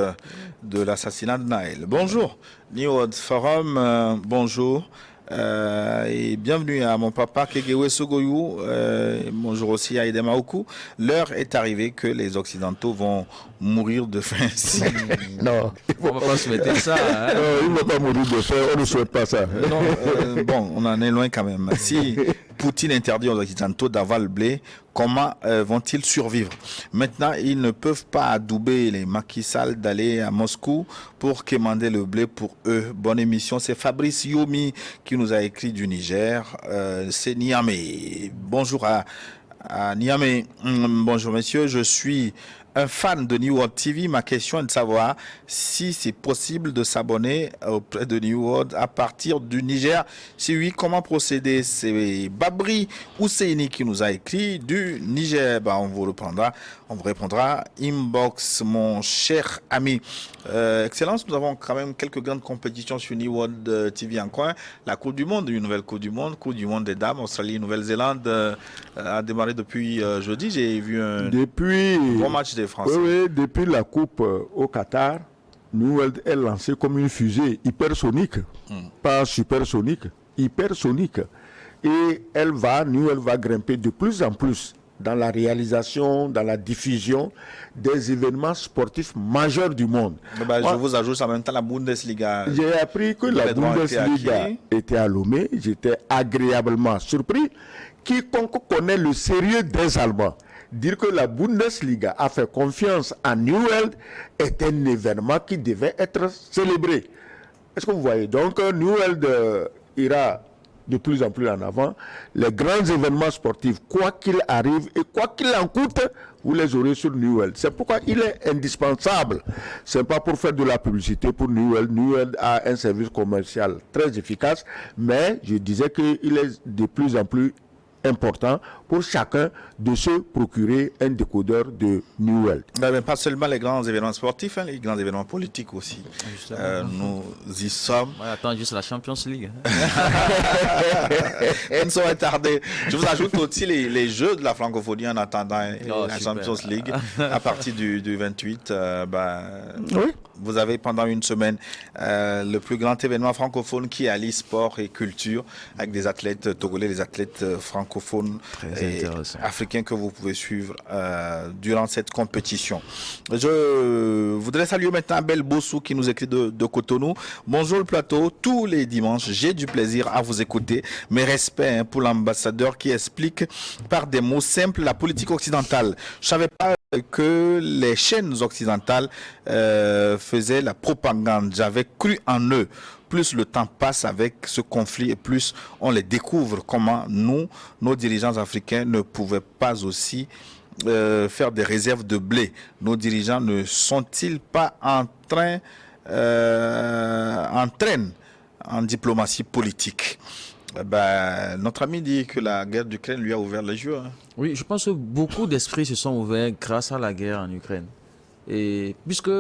de l'assassinat de Naël. Bonjour, New World Forum, bonjour. Et bienvenue à mon papa Kegewe Sogoyou, bonjour aussi à Edema Oku. L'heure est arrivée que les Occidentaux vont mourir de faim. Non, on ne va pas souhaiter ça. Hein? Non, ils ne vont pas mourir de faim, on ne souhaite pas ça. Non, bon, on en est loin quand même. Si Poutine interdit aux Occidentaux d'avoir le blé, comment vont-ils survivre? Maintenant, ils ne peuvent pas adouber les Macky Sall d'aller à Moscou pour quémander le blé pour eux. Bonne émission. C'est Fabrice Yomi qui nous a écrit du Niger. C'est Niamey. Bonjour à Niamey. Bonjour messieurs, je suis un fan de New World TV. Ma question est de savoir si c'est possible de s'abonner auprès de New World à partir du Niger. Si oui, comment procéder? C'est Babri Ousseini qui nous a écrit du Niger. On vous répondra. Inbox, mon cher ami. Excellence, nous avons quand même quelques grandes compétitions sur New World TV en coin. La Coupe du Monde, une nouvelle Coupe du Monde des dames. Australie, Nouvelle-Zélande a démarré depuis jeudi. J'ai vu un bon match des Français. Oui, depuis la Coupe au Qatar, New World est lancée comme une fusée hypersonique, pas supersonique, hypersonique. Et New World va grimper de plus en plus dans la réalisation, dans la diffusion des événements sportifs majeurs du monde. Je vous ajoute en même temps la Bundesliga. J'ai appris que la Bundesliga était à Lomé. J'étais agréablement surpris. Quiconque connaît le sérieux des Allemands, dire que la Bundesliga a fait confiance à New World est un événement qui devait être célébré. Est-ce que vous voyez? Donc New World ira de plus en plus en avant. Les grands événements sportifs, quoi qu'il arrive et quoi qu'il en coûte, vous les aurez sur New World. C'est pourquoi il est indispensable. Ce n'est pas pour faire de la publicité pour New World. New World a un service commercial très efficace, mais je disais qu'il est de plus en plus important pour chacun de se procurer un décodeur de New World. Mais pas seulement les grands événements sportifs, les grands événements politiques aussi. Nous y sommes. Attends juste la Champions League. Nous sommes tardés. Je vous ajoute aussi les jeux de la francophonie en attendant la Champions League à partir du 28. Oui. Vous avez pendant une semaine le plus grand événement francophone qui allie sport et culture avec des athlètes togolais, des athlètes francophones et africains que vous pouvez suivre durant cette compétition. Je voudrais saluer maintenant Bel Bossou qui nous écrit de Cotonou. Bonjour le plateau, tous les dimanches, j'ai du plaisir à vous écouter. Mes respects pour l'ambassadeur qui explique par des mots simples la politique occidentale. Je savais pas que les chaînes occidentales faisaient la propagande. J'avais cru en eux. plus le temps passe avec ce conflit et plus on les découvre comment nous, nos dirigeants africains ne pouvaient pas aussi faire des réserves de blé. Nos dirigeants ne sont-ils pas en train en diplomatie politique? Notre ami dit que la guerre d'Ukraine lui a ouvert les yeux. Hein. Oui, je pense que beaucoup d'esprits se sont ouverts grâce à la guerre en Ukraine. Et puisque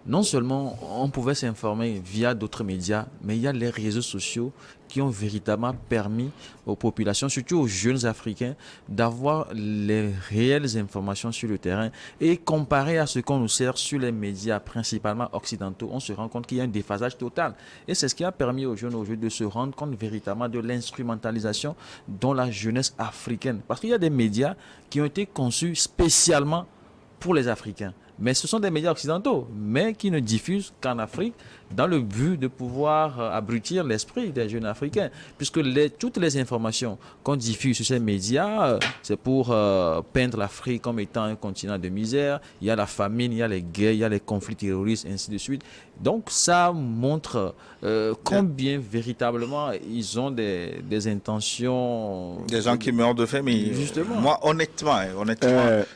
non seulement on pouvait s'informer via d'autres médias, mais il y a les réseaux sociaux qui ont véritablement permis aux populations, surtout aux jeunes Africains, d'avoir les réelles informations sur le terrain. Et comparé à ce qu'on nous sert sur les médias principalement occidentaux, on se rend compte qu'il y a un déphasage total. Et c'est ce qui a permis aux jeunes aujourd'hui de se rendre compte véritablement de l'instrumentalisation dont la jeunesse africaine. Parce qu'il y a des médias qui ont été conçus spécialement pour les Africains. Mais ce sont des médias occidentaux, mais qui ne diffusent qu'en Afrique, dans le but de pouvoir abrutir l'esprit des jeunes Africains. Puisque toutes les informations qu'on diffuse sur ces médias, c'est pour peindre l'Afrique comme étant un continent de misère. Il y a la famine, il y a les guerres, il y a les conflits terroristes, ainsi de suite. Donc ça montre combien véritablement ils ont des intentions... Des gens qui meurent de faim, mais justement. Moi, honnêtement,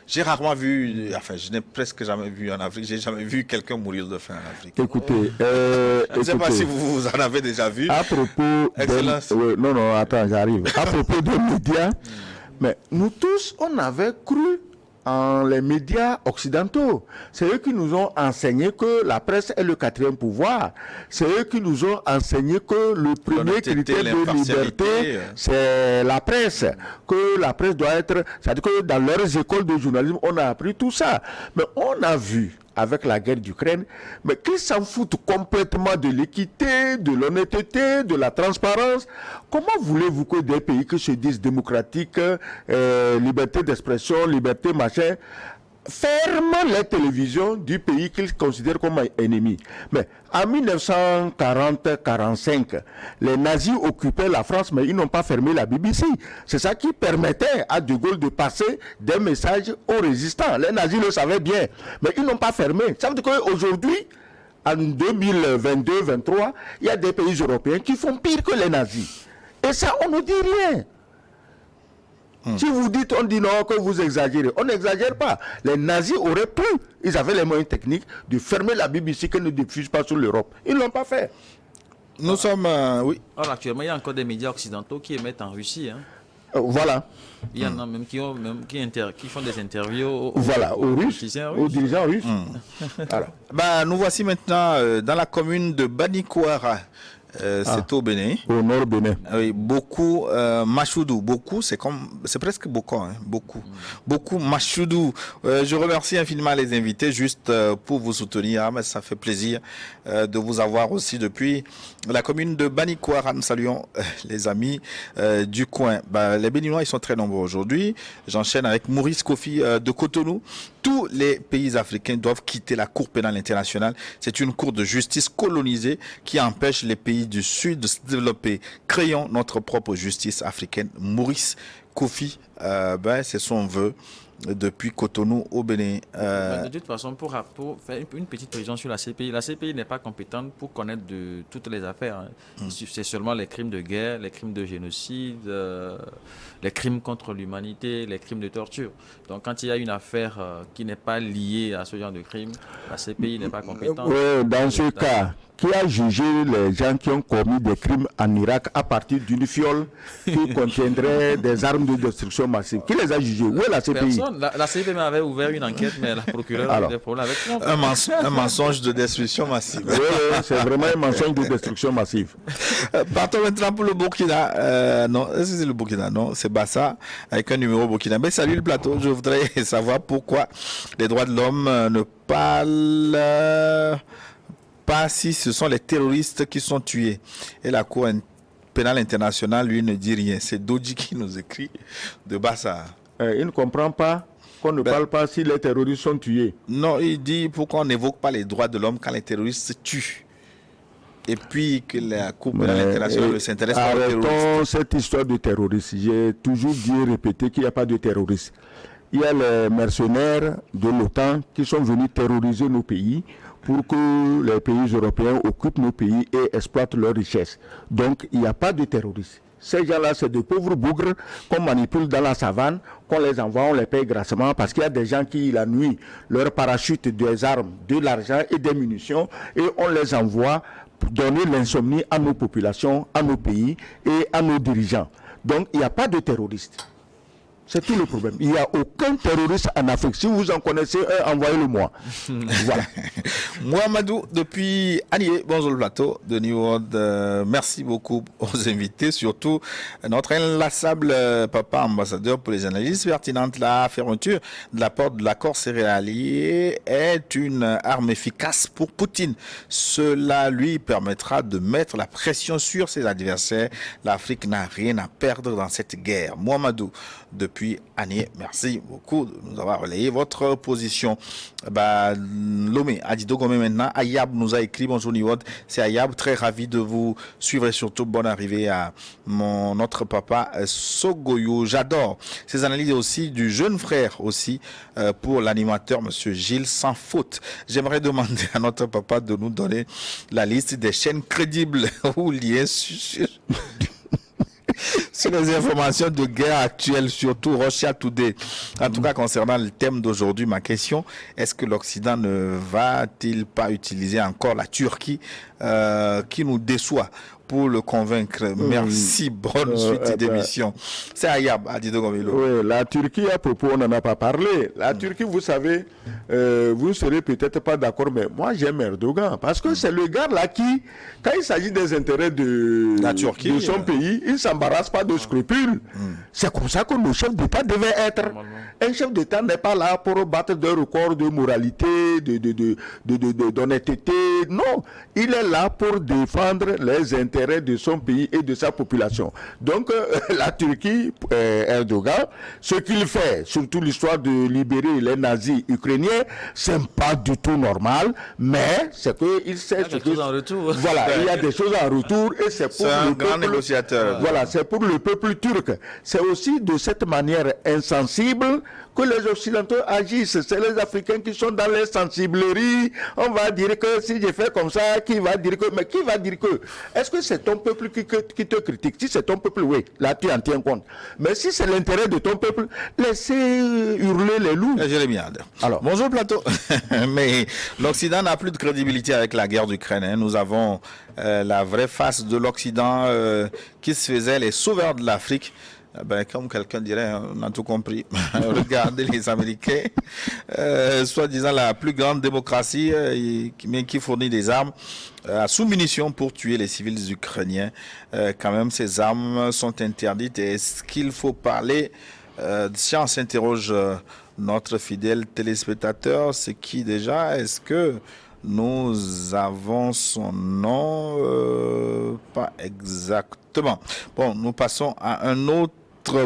j'ai rarement vu, enfin, je n'ai presque jamais vu en Afrique, j'ai jamais vu quelqu'un mourir de faim en Afrique. Écoutez, je ne sais pas si vous en avez déjà vu. À propos non, attends, j'arrive. À propos des médias, mais nous tous, on avait cru en les médias occidentaux. C'est eux qui nous ont enseigné que la presse est le quatrième pouvoir. C'est eux qui nous ont enseigné que le premier critère de liberté, c'est la presse. Que la presse doit être... C'est-à-dire que dans leurs écoles de journalisme, on a appris tout ça. Mais on a vu avec la guerre d'Ukraine, mais qu'ils s'en foutent complètement de l'équité, de l'honnêteté, de la transparence. Comment voulez-vous que des pays qui se disent démocratiques, liberté d'expression, liberté machin, ferment les télévisions du pays qu'ils considèrent comme ennemi? Mais en 1940-45, les nazis occupaient la France, mais ils n'ont pas fermé la BBC. C'est ça qui permettait à De Gaulle de passer des messages aux résistants. Les nazis le savaient bien, mais ils n'ont pas fermé. Ça veut dire qu'aujourd'hui, en 2022-2023, il y a des pays européens qui font pire que les nazis. Et ça, on ne dit rien. Si vous dites, on dit non, que vous exagérez. On n'exagère pas. Les nazis auraient pu, ils avaient les moyens techniques de fermer la BBC qu'elle ne diffuse pas sur l'Europe. Ils ne l'ont pas fait. Nous sommes, oui. Alors actuellement, il y a encore des médias occidentaux qui émettent en Russie. Hein. Voilà. Il y en a même qui font des interviews aux Russes, aux dirigeants russes. Alors, nous voici maintenant dans la commune de Banikouara. C'est au Bénin. Au nord Bénin. Oui, beaucoup Machoudou, beaucoup, c'est presque beaucoup, hein, beaucoup. Beaucoup Machoudou. Je remercie infiniment les invités juste pour vous soutenir, mais ça fait plaisir de vous avoir aussi depuis la commune de Banikouara. Nous saluons les amis du coin. Les Béninois, ils sont très nombreux aujourd'hui. J'enchaîne avec Maurice Kofi de Cotonou. Tous les pays africains doivent quitter la Cour pénale internationale. C'est une cour de justice colonisée qui empêche les pays du Sud de se développer. Créons notre propre justice africaine. Maurice Kofi, c'est son vœu depuis Cotonou au Bénin. De toute façon, pour faire une petite précision sur la CPI n'est pas compétente pour connaître de toutes les affaires. Hein. C'est seulement les crimes de guerre, les crimes de génocide, les crimes contre l'humanité, les crimes de torture. Donc quand il y a une affaire qui n'est pas liée à ce genre de crime, la CPI n'est pas compétente. Dans ce cas, qui a jugé les gens qui ont commis des crimes en Irak à partir d'une fiole qui contiendrait des armes de destruction massive? Qui les a jugés? Où est la CPI? Personne. La CPI avait ouvert une enquête, mais la procureure a des problèmes avec moi. Un mensonge de destruction massive. Oui, c'est vraiment un mensonge de destruction massive. Partons maintenant pour le Burkina. Non, c'est le Burkina, non, c'est Bassa avec un numéro burkinabé. Salut le plateau, je voudrais savoir pourquoi les droits de l'homme ne parlent pas si ce sont les terroristes qui sont tués. Et la Cour pénale internationale, lui, ne dit rien. C'est Doji qui nous écrit de Bassa. Il ne comprend pas qu'on ne parle pas si les terroristes sont tués. Non, il dit pourquoi on n'évoque pas les droits de l'homme quand les terroristes se tuent. Et puis que la Cour pénale internationale ne s'intéresse pas aux terroristes. Arrêtons cette histoire de terroristes. J'ai toujours dit et répété qu'il n'y a pas de terroristes. Il y a les mercenaires de l'OTAN qui sont venus terroriser nos pays pour que les pays européens occupent nos pays et exploitent leurs richesses. Donc, il n'y a pas de terroristes. Ces gens-là, c'est de pauvres bougres qu'on manipule dans la savane, qu'on les envoie, on les paye grassement parce qu'il y a des gens qui, la nuit, leur parachutent des armes, de l'argent et des munitions et on les envoie pour donner l'insomnie à nos populations, à nos pays et à nos dirigeants. Donc, il n'y a pas de terroristes. C'est tout le problème. Il n'y a aucun terroriste en Afrique. Si vous en connaissez un, envoyez-le-moi. Voilà. Mohamedou, depuis Anié, bonjour le plateau de New World. Merci beaucoup aux invités, surtout notre inlassable papa ambassadeur pour les analyses pertinentes. La fermeture de la porte de l'accord céréalier est une arme efficace pour Poutine. Cela lui permettra de mettre la pression sur ses adversaires. L'Afrique n'a rien à perdre dans cette guerre. Mohamedou, depuis Anié, merci beaucoup de nous avoir relayé votre position. Lomé, Adido Gomé maintenant. Ayab nous a écrit, bonjour Niwod, c'est Ayab, très ravi de vous suivre et surtout bonne arrivée à notre papa Sogoyo. J'adore ces analyses aussi du jeune frère aussi pour l'animateur monsieur Gilles sans faute. J'aimerais demander à notre papa de nous donner la liste des chaînes crédibles ou liées sur les informations de guerre actuelles, surtout Russia Today. En tout cas, concernant le thème d'aujourd'hui, ma question, est-ce que l'Occident ne va-t-il pas utiliser encore la Turquie qui nous déçoit pour le convaincre? Merci, bonne suite d'émission. C'est Ayab, Adido Gomilo. Oui, la Turquie, à propos, on n'en a pas parlé. La Turquie, vous savez, vous ne serez peut-être pas d'accord, mais moi j'aime Erdogan, parce que c'est le gars là qui, quand il s'agit des intérêts de la Turquie, de son pays, il ne s'embarrasse pas de scrupules. C'est comme ça que le chef d'État devait être. Un chef d'État n'est pas là pour battre des records de moralité, d'honnêteté. Non, il est là pour défendre les intérêts de son pays et de sa population. Donc, la Turquie, Erdogan, ce qu'il fait, surtout l'histoire de libérer les nazis ukrainiens, c'est pas du tout normal, mais c'est qu'il sait ce que... en retour. Voilà, il y a des choses en retour et c'est pour un le grand peuple... négociateur. Voilà, c'est pour le peuple turc. C'est aussi de cette manière insensible que les Occidentaux agissent. C'est les Africains qui sont dans les sensibleries. On va dire que si je fais comme ça, qui va dire que... Mais qui va dire que... Est-ce que c'est ton peuple qui te critique? Si c'est ton peuple, oui, là tu en tiens compte. Mais si c'est l'intérêt de ton peuple, laissez hurler les loups. Alors, bonjour plateau. Mais l'Occident n'a plus de crédibilité avec la guerre d'Ukraine. Nous avons la vraie face de l'Occident qui se faisait les sauveurs de l'Afrique. Comme quelqu'un dirait, on a tout compris. Regardez les Américains, soi-disant la plus grande démocratie, mais qui fournit des armes à sous-munitions pour tuer les civils ukrainiens. Quand même, ces armes sont interdites. Est-ce qu'il faut parler si on s'interroge notre fidèle téléspectateur, c'est qui déjà? Est-ce que nous avons son nom? Pas exactement. Bon, nous passons à un autre.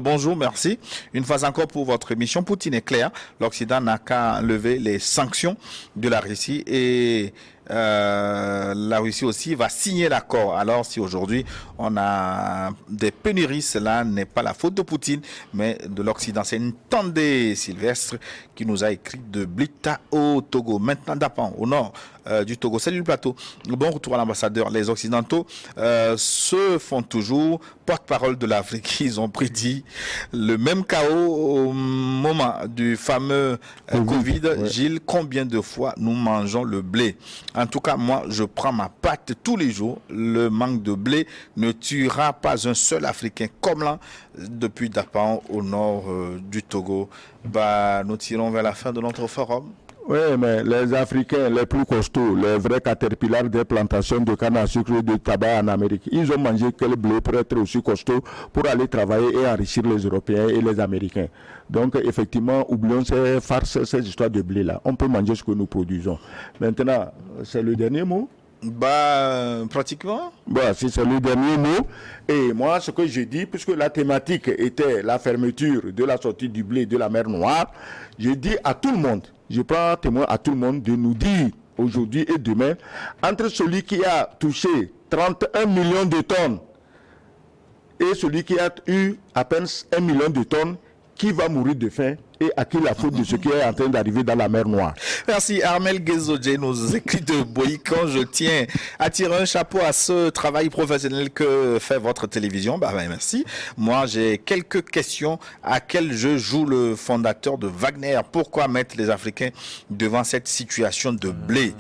Bonjour, merci. Une fois encore pour votre émission. Poutine est clair. L'Occident n'a qu'à lever les sanctions de la Russie et la Russie aussi va signer l'accord. Alors si aujourd'hui on a des pénuries, cela n'est pas la faute de Poutine, mais de l'Occident. C'est une Tandé Sylvestre qui nous a écrit de Blita au Togo. Maintenant d'Apan, au nord du Togo. Salut le plateau. Bon retour à l'ambassadeur. Les Occidentaux se font toujours porte-parole de l'Afrique. Ils ont prédit le même chaos au moment du fameux Covid. Ouais. Gilles, combien de fois nous mangeons le blé? En tout cas, moi, je prends ma pâte tous les jours. Le manque de blé ne tuera pas un seul Africain comme là, depuis Dapan au nord du Togo. Nous tirons vers la fin de notre forum. Oui, mais les Africains les plus costauds, les vrais caterpillars des plantations de canne à sucre et de tabac en Amérique, ils ont mangé quel blé pour être aussi costauds pour aller travailler et enrichir les Européens et les Américains. Donc, effectivement, oublions ces farces, ces histoires de blé-là. On peut manger ce que nous produisons. Maintenant, c'est le dernier mot? Pratiquement. Si c'est le dernier mot. Et moi, ce que je dis, puisque la thématique était la fermeture de la sortie du blé de la mer Noire, je dis à tout le monde, je prends témoin à tout le monde de nous dire aujourd'hui et demain, entre celui qui a touché 31 millions de tonnes et celui qui a eu à peine 1 million de tonnes, qui va mourir de faim et à qui la faute de ce qui est en train d'arriver dans la mer Noire. Merci. Armel Guezodje nous écrit de Boïkan. Je tiens à tirer un chapeau à ce travail professionnel que fait votre télévision. Merci. Moi, j'ai quelques questions. À quel jeu joue le fondateur de Wagner? Pourquoi mettre les Africains devant cette situation de blé?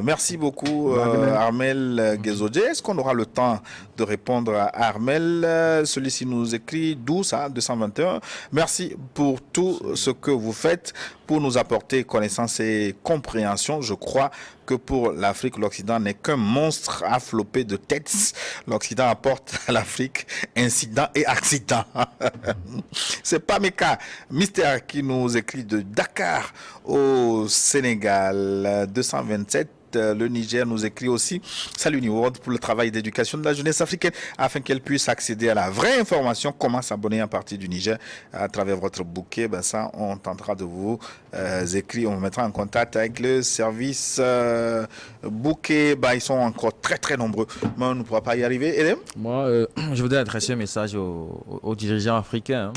Merci beaucoup, Armel Guezodje. Est-ce qu'on aura le temps de répondre à Armel? Celui-ci nous écrit 221. Merci pour tout ce que vous faites pour nous apporter connaissance et compréhension. Je crois que pour l'Afrique, l'Occident n'est qu'un monstre afflopé de têtes. L'Occident apporte à l'Afrique incidents et accidents. C'est pas mes cas. Mystère qui nous écrit de Dakar au Sénégal. 227. Le Niger nous écrit aussi: salut New World, pour le travail d'éducation de la jeunesse africaine afin qu'elle puisse accéder à la vraie information. Comment s'abonner à partir du Niger à travers votre bouquet? Ça, on tentera de vous écrire. On vous mettra en contact avec le service bouquet. Ils sont encore très très nombreux, mais on ne pourra pas y arriver. Edem? Moi, je voudrais adresser un message aux dirigeants africains.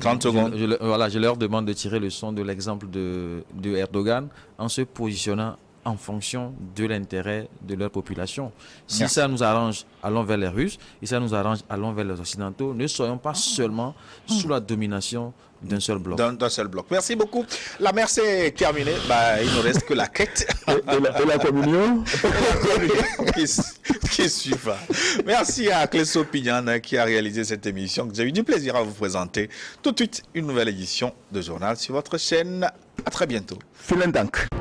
30 secondes. Je leur demande de tirer le son de l'exemple de Erdogan en se positionnant en fonction de l'intérêt de leur population. Si ça nous arrange, allons vers les Russes. Si ça nous arrange, allons vers les Occidentaux. Ne soyons pas seulement sous la domination d'un seul bloc. D'un seul bloc. Merci beaucoup. La mer c'est terminé. Il ne reste que la quête. Et la communion qui suivra. Merci à Cléso Pignan qui a réalisé cette émission que j'ai eu du plaisir à vous présenter. Tout de suite, une nouvelle édition de Journal sur votre chaîne. À très bientôt. Vielen Dank.